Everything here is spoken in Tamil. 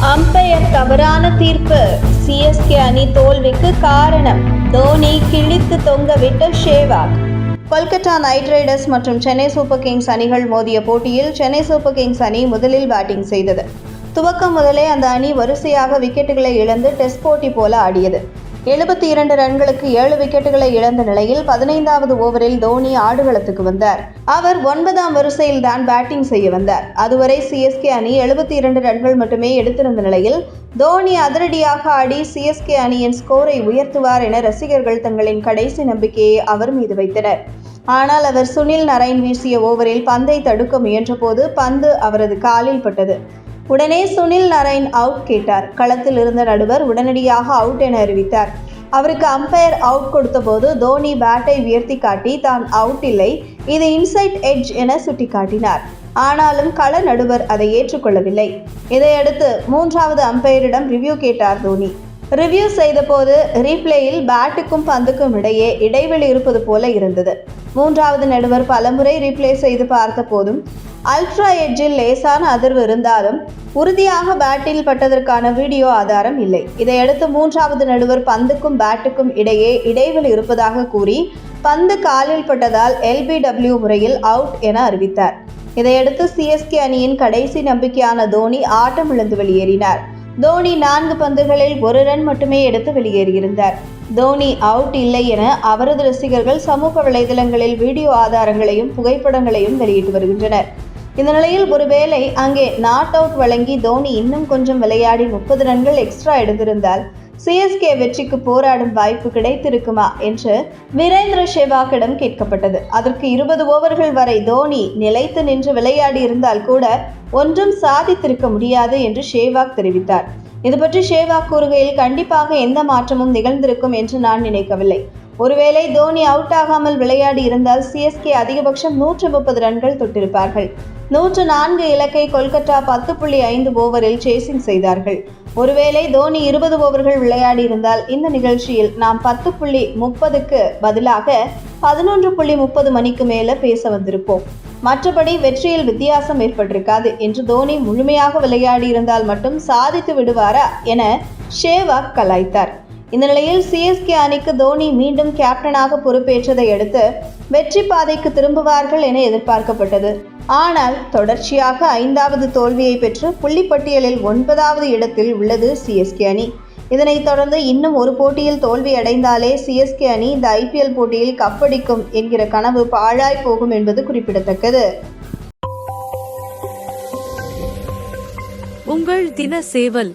அம்பையர் தவறான தீர்ப்பு சிஎஸ்கே அணி தோல்விக்கு காரணம். தோனி கிழித்து தொங்கவிட்ட சேவாக். கொல்கத்தா நைட் ரைடர்ஸ் மற்றும் சென்னை சூப்பர் கிங்ஸ் அணிகள் மோதிய போட்டியில் சென்னை சூப்பர் கிங்ஸ் அணி முதலில் பேட்டிங் செய்தது. துவக்கம் முதலே அந்த அணி வரிசையாக விக்கெட்டுகளை இழந்து டெஸ்ட் போட்டி போல ஆடியது. 72 ரன்களுக்கு 7 விக்கெட்டுகளை இழந்த நிலையில் 15வது ஓவரில் தோனி ஆடுகளத்துக்கு வந்தார். அவர் 9ஆம் வரிசையில் தான் பேட்டிங் செய்ய வந்தார். அதுவரை சிஎஸ்கே அணி 72 ரன்கள் மட்டுமே எடுத்திருந்த நிலையில் தோனி அதிரடியாக ஆடி சிஎஸ்கே அணியின் ஸ்கோரை உயர்த்துவார் என ரசிகர்கள் தங்களின் கடைசி நம்பிக்கையை அவர் மீது வைத்தனர். ஆனால் அவர் சுனில் நரைன் வீசிய ஓவரில் பந்தை தடுக்க முயன்றபோது பந்து அவரது காலில் பட்டது. உடனே சுனில் நரைன் அவுட் கேட்டார். களத்தில் இருந்த நடுவர் உடனடியாக அவுட் என அறிவித்தார். அவருக்கு அம்பையர் அவுட் கொடுத்தபோது தோனி பேட்டை உயர்த்தி காட்டி தான் அவுட் இல்லை, இது இன்சைட் எட்ஜ் என சுட்டிக்காட்டினார். ஆனாலும் கள நடுவர் அதை ஏற்றுக்கொள்ளவில்லை. இதையடுத்து 3வது அம்பையரிடம் ரிவ்யூ கேட்டார் தோனி. ரிவ்யூ செய்த போது ரீப்ளேயில் பேட்டுக்கும் பந்துக்கும் இடையே இடைவெளி இருப்பது போல இருந்தது. 3வது நடுவர் பலமுறை ரீப்ளே செய்து பார்த்த போதும் அல்ட்ரா எட்ஜில் லேசான அதிர்வு இருந்தாலும் உறுதியாக பேட்டில் பட்டதற்கான வீடியோ ஆதாரம் இல்லை. இதையடுத்து 3வது நடுவர் பந்துக்கும் பேட்டுக்கும் இடையே இடைவெளி இருப்பதாக கூறி பந்து காலில் பட்டதால் LBW முறையில் அவுட் என அறிவித்தார். இதையடுத்து சிஎஸ்கே அணியின் கடைசி நம்பிக்கையான தோனி ஆட்டமிழந்து வெளியேறினார். தோனி 4 பந்துகளில் 1 ரன் மட்டுமே எடுத்து வெளியேறியிருந்தார். தோனி அவுட் இல்லை என அவரது ரசிகர்கள் சமூக வலைதளங்களில் வீடியோ ஆதாரங்களையும் புகைப்படங்களையும் வெளியிட்டு வருகின்றனர். இந்த நிலையில் ஒருவேளை அங்கே நாட் அவுட் வழங்கி தோனி இன்னும் கொஞ்சம் விளையாடி 30 ரன்கள் எக்ஸ்ட்ரா எடுத்திருந்தால் சிஎஸ்கே வெற்றிக்கு போராடும் வாய்ப்பு கிடைத்திருக்குமா என்று வீரேந்திர சேவாக்கிடம் கேட்கப்பட்டது. அதற்கு 20 ஓவர்கள் வரை தோனி நிலைத்து நின்று விளையாடி இருந்தால் கூட ஒன்றும் சாதித்திருக்க முடியாது என்று சேவாக் தெரிவித்தார். இது பற்றி சேவாக் கூறுகையில், கண்டிப்பாக எந்த மாற்றமும் நிகழ்ந்திருக்கும் என்று நான் நினைக்கவில்லை. ஒருவேளை தோனி அவுட் ஆகாமல் விளையாடி இருந்தால் சிஎஸ்கே அதிகபட்சம் 130 ரன்கள் தொட்டிருப்பார்கள். 104 இலக்கை கொல்கத்தா 10.5 ஓவரில் சேசிங் செய்தார்கள். ஒருவேளை தோனி 20 ஓவர்கள் விளையாடி இருந்தால் இந்த நிகழ்ச்சியில் நாம் 10.30க்கு பதிலாக 11.30 மணிக்கு மேல பேச வந்திருப்போம். மற்றபடி வெற்றியில் வித்தியாசம் ஏற்பட்டிருக்காது என்று தோனி முழுமையாக விளையாடி இருந்தால் மட்டும் சாதித்து விடுவாரா என சேவாக் கலாய்த்தார். இந்த நிலையில் சிஎஸ்கே அணிக்கு தோனி மீண்டும் கேப்டனாக பொறுப்பேற்றதை அடுத்து வெற்றி பாதைக்கு திரும்புவார்கள் என எதிர்பார்க்கப்பட்டது. ஆனால் தொடர்ச்சியாக 5வது தோல்வியை பெற்று புள்ளிப்பட்டியலில் 9வது இடத்தில் உள்ளது சிஎஸ்கே அணி. இதனைத் தொடர்ந்து இன்னும் ஒரு போட்டியில் தோல்வி அடைந்தாலே சிஎஸ்கே அணி இந்த IPL போட்டியில் கப்படிக்கும் என்கிற கனவு பாழாய் போகும் என்பது குறிப்பிடத்தக்கது. உங்கள் தின சேவல்.